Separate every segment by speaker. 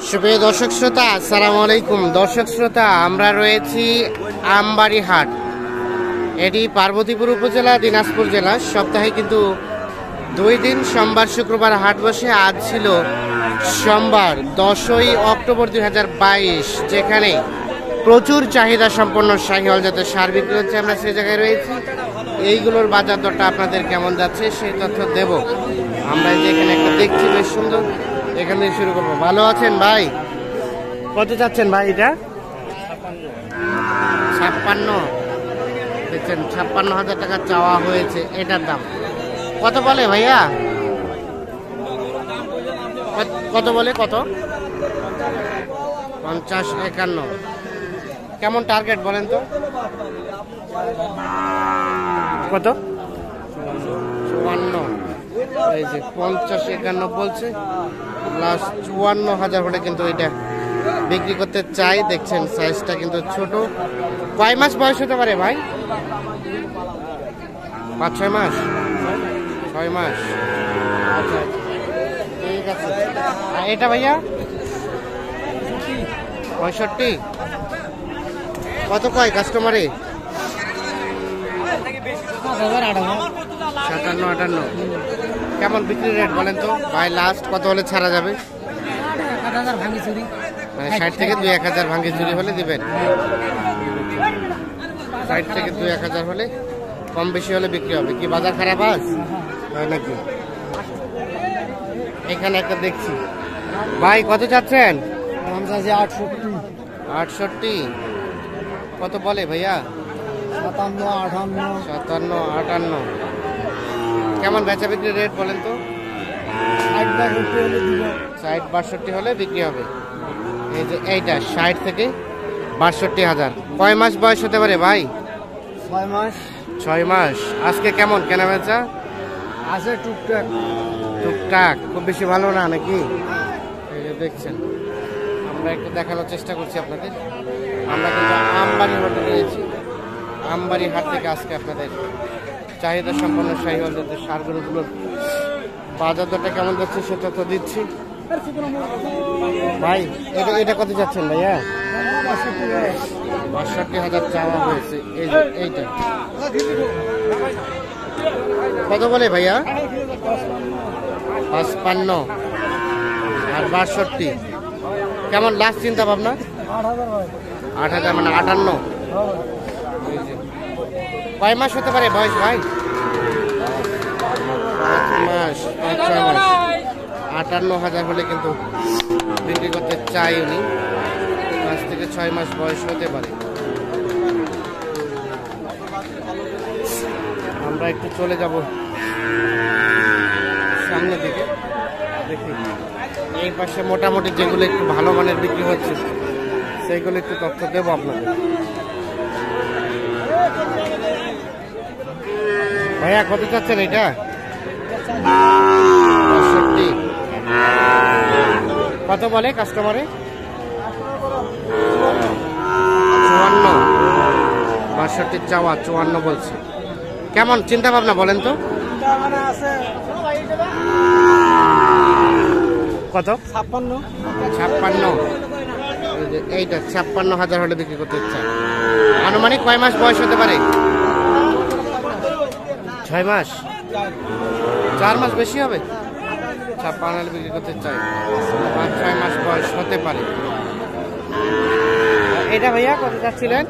Speaker 1: সুপ্রিয় দর্শক শ্রোতা, আসসালামু আলাইকুম। দর্শক শ্রোতা, আমরা রয়েছি আমবাড়ি হাট। এটি পার্বতীপুর উপজেলা, দিনাজপুর জেলা। সপ্তাহে কিন্তু 2 দিন, সোমবার শুক্রবার হাট বসে। আজ ছিল সোমবার 10ই অক্টোবর 2022, যেখানে প্রচুর চাহিদা সম্পন্ন শাহিওয়াল জাতের সার বিক্রি হচ্ছে। আমরা সেই জায়গায় রয়েছি। এইগুলোর বাজার দরটা আপনাদের কেমন যাচ্ছে সেই তথ্য দেব। আমরা যেখানে একটা দেখছি বেশ সুন্দর, এখান থেকে শুরু করবো। ভালো আছেন ভাই? কত চাচ্ছেন ভাই এটা? 56 দেখছেন, 56,000 টাকা চাওয়া হয়েছে এটার দাম। কত বলে ভাইয়া? কত বলে? কত? 50-51। কেমন টার্গেট বলেন তো? কত? 54। এই যে 50-51 বলছে। লাস্ট 54,000 হলে কিন্তু এটা বিক্রি করতে চাই। দেখছেন সাইজটা কিন্তু ছোট। কয় মাস বয়স হতে পারে ভাই? 5-6 মাস? 6 মাস। আচ্ছা, ঠিক আছে। এটা ভাইয়া 65। কত কয় কাস্টমারে? 57-58। কেমন বিক্রি রেট বলেন তো ভাই? লাস্ট কত হলে ছাড়া যাবে? মানে 60 থেকে 2-1000 ভাঙ্গি চুরি হলে দিবেন? 60 থেকে 2-1000 হলে, কম বেশি হলে বিক্রি হবে। কি বাজার খারাপ আজ নাকি? এখানে একটা দেখছি ভাই, কত চাচ্ছেন? 68। কত বলে ভাইয়া? 57-58। কেমন বেচা বিক্রি রেট বলেন তো? 60-62 হলে বিক্রি হবে। এই যে এইটা 60 থেকে 62,000। কয় মাস বয়স হতে পারে ভাই?
Speaker 2: 6 মাস।
Speaker 1: 6 মাস। আজকে কেমন কেনা বেচা
Speaker 2: আছে? টুকটাক।
Speaker 1: টুকটাক, খুব বেশি ভালো না নাকি? এই যে দেখছেন, আমরা একটু দেখানোর চেষ্টা করছি আপনাদের। আমরা কিন্তু আমবাড়ি হাটে রয়েছি। আমবাড়ি হাট থেকে আজকে আপনাদের চাহিদা সম্পন্ন শাহিওয়াল জাতের সারগুলোর বাজার দরটা কেমন যাচ্ছে সেটা তো দিচ্ছি। ভাই এটা কত যাচ্ছেন ভাইয়া? 62,000 চাওয়া হয়েছে। এই যে এইটা কত বলে ভাইয়া? 55 আর 62। কেমন লাস্ট চিন্তা ভাবনা? 8,000 মানে 58। কয় মাস হতে পারে বয়স ভাই? 5 মাস 5-6 মাস। 58,000 হলে কিন্তু বিক্রি করতে চাই উনি। 5 থেকে 6 মাস বয়স হতে পারে। আমরা একটু চলে যাব সামনের দিকে, দেখি এই পাশে মোটামুটি যেগুলো একটু ভালো মানের বিক্রি হচ্ছে সেইগুলো একটু তথ্য দেবো আপনাদের। ভাইয়া কত চাচ্ছেন এটা? 65। কত বলে কাস্টমারে? 54। 62 চাওয়া, 54 বলছে। কেমন চিন্তা ভাবনা বলেন তো? কত? 56। এইটা 56,000 হলে বিক্রি করতে চাই। আনুমানিক কয় মাস বয়স হতে পারে? 6 মাস? 4 মাস বেশি হবে। 56 হলে বিক্রি করতে চাই। 5-6 মাস বয়স হতে পারে। এটা ভাইয়া কত চাচ্ছিলেন?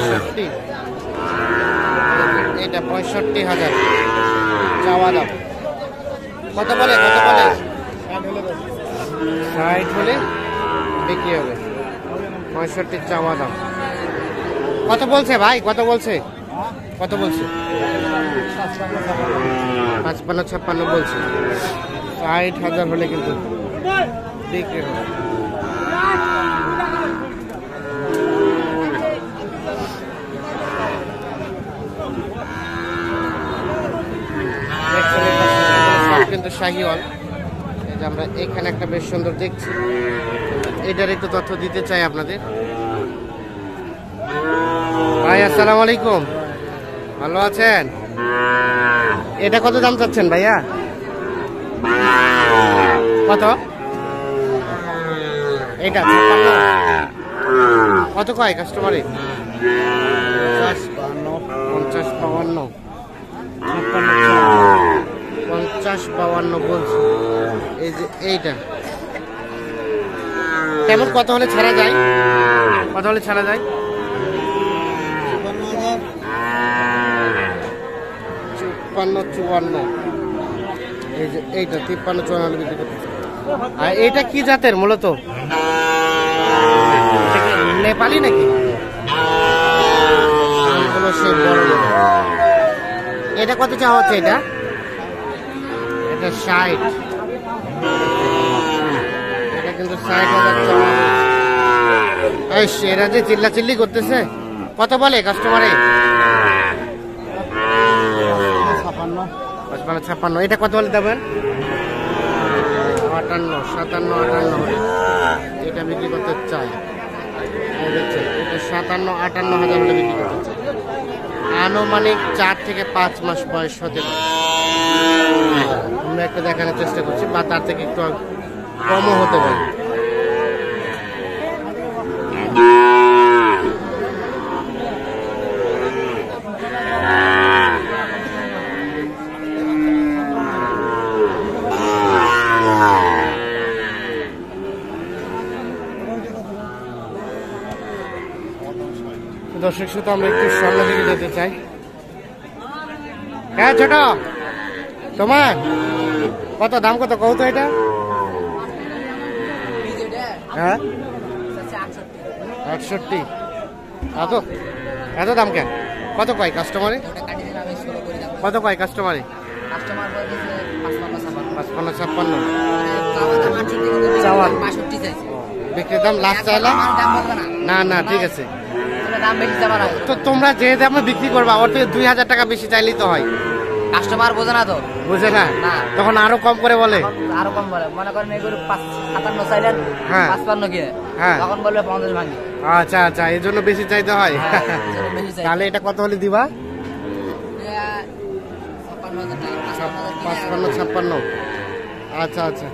Speaker 1: 65। এটা 65,000 চাওয়া দাম। কত বলে? 60 হলে বিক্রি হবে। 65 চাওয়া দাম। কত বলছে ভাই? কত বলছে? 55-56 বলছে। 60,000 হলে কিন্তু বিক্রি হবে। কিন্তু শাহিওয়াল। এই যে আমরা এখানে একটা বেশ সুন্দর দেখছি, এটার একটু তথ্য দিতে চাই আপনাদের। ভাই আসসালামু আলাইকুম, ভালো আছেন? এটা কত দাম চাচ্ছেন ভাইয়া? কত এটা 56? কত কয় কাস্টমারে? 50-52 50-52 বলছে। এই যে এইটা কেমন, কত হলে ছাড়া যায়? কত হলে ছাড়া যায়? 53-54। এই যে এইটা 53-54 বিক্রি করতেছে। আর এইটা কি জাতের মূলত? নেপালি নাকি? সে বড় বড়। এটা কত চাওয়া হচ্ছে? এটা 60। এটা কিন্তু 60,000 চাওয়া হচ্ছে। এরা যে চিল্লা চিল্লি করতেছে, কত বলে কাস্টমারে? 56। এটা কত বলে দেবেন? 58, 57, 58 হলে এটা বিক্রি করতে চাই। এটা 57-58 হলে বিক্রি করতে চাই। আনুমানিক 4 থেকে 5 মাস বয়স হতে পারে। আমরা একটা দেখানোর চেষ্টা করছি, বা তার থেকে একটু কমও হতে পারে। দর্শক শুধু আমরা একটু সামনে দিকে যেতে চাই। হ্যাঁ ছোট, তোমার কত দাম, কত কত তো এটা? হ্যাঁ 68। এত এত দাম কেন? কত কয় কাস্টমারে? কত কয় কাস্টমারে? 55-56 চাওয়ার বিক্রির দাম লাস্ট চাইলাম না। না ঠিক আছে, তো তোমরা যে দামে বিক্রি করবা ওর থেকে 2000 টাকা বেশি চাইলেই তো হয়।
Speaker 3: কাস্টমার বোঝে না তো,
Speaker 1: বুঝে না, তখন আরো কম করে বলে।
Speaker 3: আরো কম বলে, মনে করেন এই গরু 57 চাইলেন, 55 গিয়ে তখন বলবে 50 ভাঙি।
Speaker 1: আচ্ছা আচ্ছা, এই জন্য বেশি চাইতে হয়। তাহলে এটা কত হলে দিবা? 55-56। আচ্ছা আচ্ছা,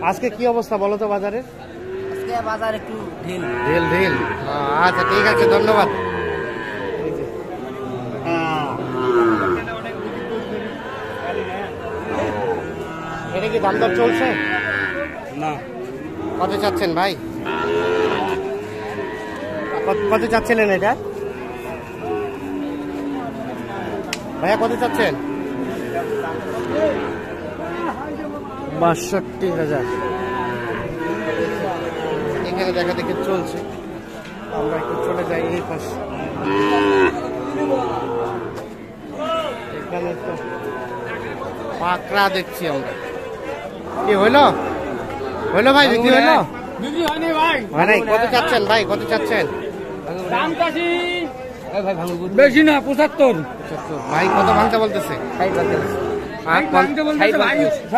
Speaker 1: আজকে কি অবস্থা বলো তো বাজারে?
Speaker 3: আজকে বাজার একটু ঢিল
Speaker 1: ঢিল ঢিল। আচ্ছা ঠিক আছে, ধন্যবাদ। এটা কি দাম দর চলছে না? কত চাচ্ছেন ভাই? কত চাচ্ছিলেন এটা ভাইয়া? কত চাচ্ছেন? 62,000। এখানে দেখা দেখি চলছে, আমরা একটু চলে যাই এই পাশে। এখানে তো পাকড়া দেখছি আমরা। কি হইলো হইলো ভাই, বিক্রি হইলো?
Speaker 2: বিক্রি হয়নি ভাই।
Speaker 1: হয় নাই? কত চাচ্ছেন ভাই, কত চাচ্ছেন?
Speaker 2: দাম চাচ্ছি বেশি না, 75।
Speaker 1: ভাই কত ভাঙতে বলতেছে?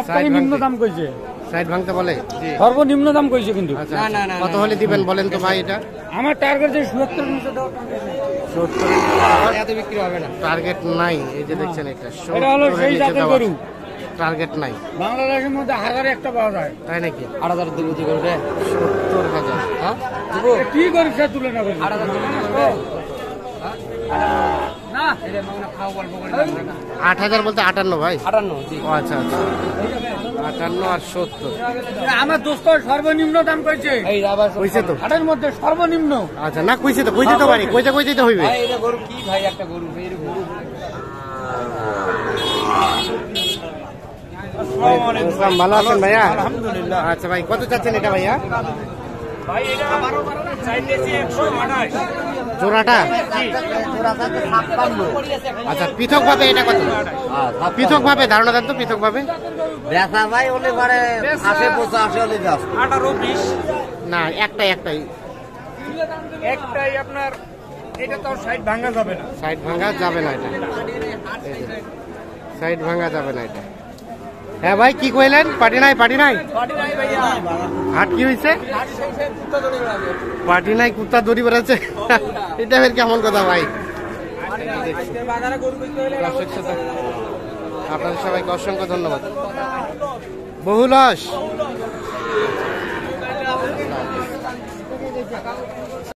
Speaker 2: সর্বনিম্ন দাম কইছে।
Speaker 1: 60 ভাঙতে বলে?
Speaker 2: সর্বনিম্ন দাম কইছে কিন্তু।
Speaker 1: আচ্ছা কত হলে দিবেন বলেন তো ভাই? এটা
Speaker 2: আমার টার্গেট 70 নিচে দাও।
Speaker 1: 70 এত বিক্রি হবে না, টার্গেট নাই। এই যে দেখছেন এটা
Speaker 2: এটা হলো সেই জাতের গরু,
Speaker 1: টার্গেট নাই।
Speaker 2: বাংলাদেশের মধ্যে 1000 একটা পাওয়া যায়।
Speaker 1: তাই নাকি?
Speaker 3: 8000 দিব দি করবে।
Speaker 1: 70,000।
Speaker 3: হ্যাঁ দিব।
Speaker 2: কি করিস তুলে না করবি?
Speaker 3: 8000 দিব করবে
Speaker 2: না,
Speaker 3: এটা মানে খাও গল্প করে।
Speaker 1: 8000 বলতে 58 ভাই?
Speaker 3: 58 জি।
Speaker 1: ও আচ্ছা আচ্ছা, 58 আর 70।
Speaker 2: আমার দোস্ত সর্বনিম্ন দাম কইছে।
Speaker 3: এই আবার
Speaker 1: কইছে তো
Speaker 2: 8 মধ্যে সর্বনিম্ন।
Speaker 1: আচ্ছা, না কইছে তো, কইতে তো পারি, কইতে হইবে।
Speaker 3: ভাই এটা গরু কি ভাই, একটা গরু এই গরু।
Speaker 1: আসসালামু ভালো আছেন ভাইয়া? আলহামদুলিল্লাহ। আচ্ছা ভাই কত চাচ্ছেন এটা ভাইয়া?
Speaker 2: ভাই এটা চাইতেছি 128।
Speaker 1: জোড়াটা? আচ্ছা পৃথক ভাবে এটা কত? পৃথক ভাবে ধারণা দেন তো, পৃথক ভাবে।
Speaker 3: বেচা ভাই হলে পারে 80 85 হলে দাও।
Speaker 2: 18 20
Speaker 1: না একটাই
Speaker 2: আপনার এটা তো 60 ভাঙা যাবে না।
Speaker 1: 60 ভাঙা যাবে না এটা, 60 ভাঙা যাবে না এটা। হ্যাঁ ভাই কি কইলেন? পার্টি নাই
Speaker 2: ভাইয়া
Speaker 1: হাট কি হয়েছে? পার্টি নাই, কুত্তা দড়ি বেড়াচ্ছে। এটা ফের কেমন কথা ভাই? আপনাদের সবাইকে অসংখ্য ধন্যবাদ। বহু লস।